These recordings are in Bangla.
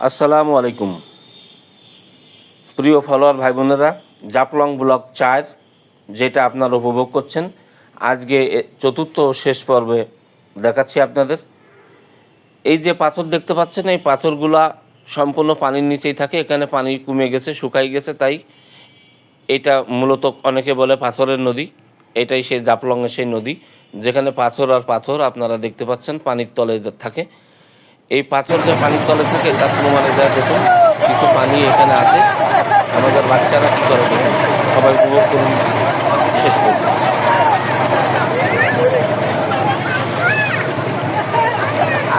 আসসালামু আলাইকুম প্রিয় ফলোয়ার ভাই বোনেরা, জাফলং ব্লক 4 যেটা আপনারা উপভোগ করছেন আজকে চতুর্থ শেষ পর্বে দেখাচ্ছি আপনাদের। এই যে পাথর দেখতে পাচ্ছেন, এই পাথরগুলা সম্পূর্ণ পানির নিচেই থাকে। এখানে পানি কমে গেছে, শুকাই গেছে, তাই এটা মূলত অনেকে বলে পাথরের নদী। এটাই সেই জাফলংয়ের সেই নদী যেখানে পাথর আর পাথর আপনারা দেখতে পাচ্ছেন পানির তলে থাকে। এই পাথর যে পানির তলে থাকে তার প্রমাণে যায় দেখুন কিছু পানি এখানে আছে। আমাদের বাচ্চারা কী করে দেখুন, সবাই উপভোগ করুন শেষ পর্যন্ত।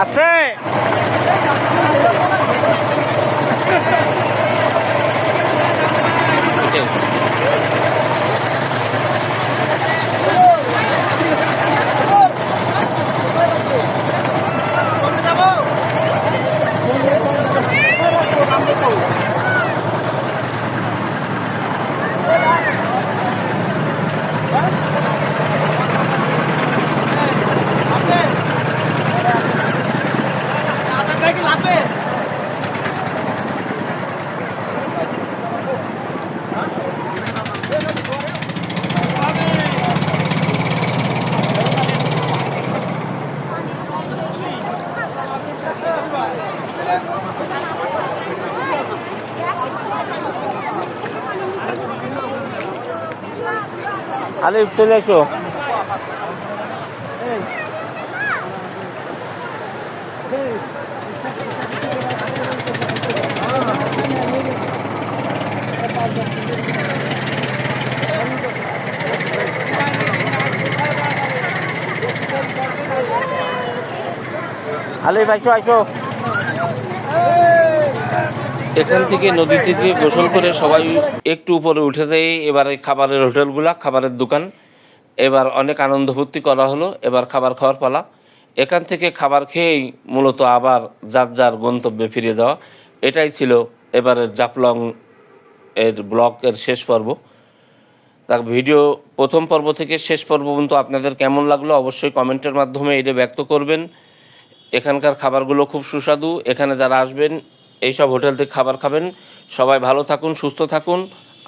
আছে আলিফ, চলে এসো। আলিফ, আইসো আইসো। এখান থেকে নদী থেকে গোসল করে সবাই একটু উপরে উঠে যায়। এবার এই খাবারের হোটেলগুলা, খাবারের দোকান, এবার অনেক আনন্দ ফুর্তি করা হলো। এবার খাবার খাওয়ার পালা। এখান থেকে খাবার খেয়েই মূলত আবার যার যার গন্তব্যে ফিরে যাওয়া। এটাই ছিল এবারের জাফলং এর ব্লগের শেষ পর্ব। তার ভিডিও প্রথম পর্ব থেকে শেষ পর্ব পর্যন্ত আপনাদের কেমন লাগলো অবশ্যই কমেন্টের মাধ্যমে এটা ব্যক্ত করবেন। এখানকার খাবারগুলো খুব সুস্বাদু। এখানে যারা আসবেন এইসব হোটেল থেকে খাবার খাবেন। সবাই ভালো থাকুন, সুস্থ থাকুন।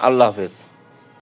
আল্লাহ হাফেজ।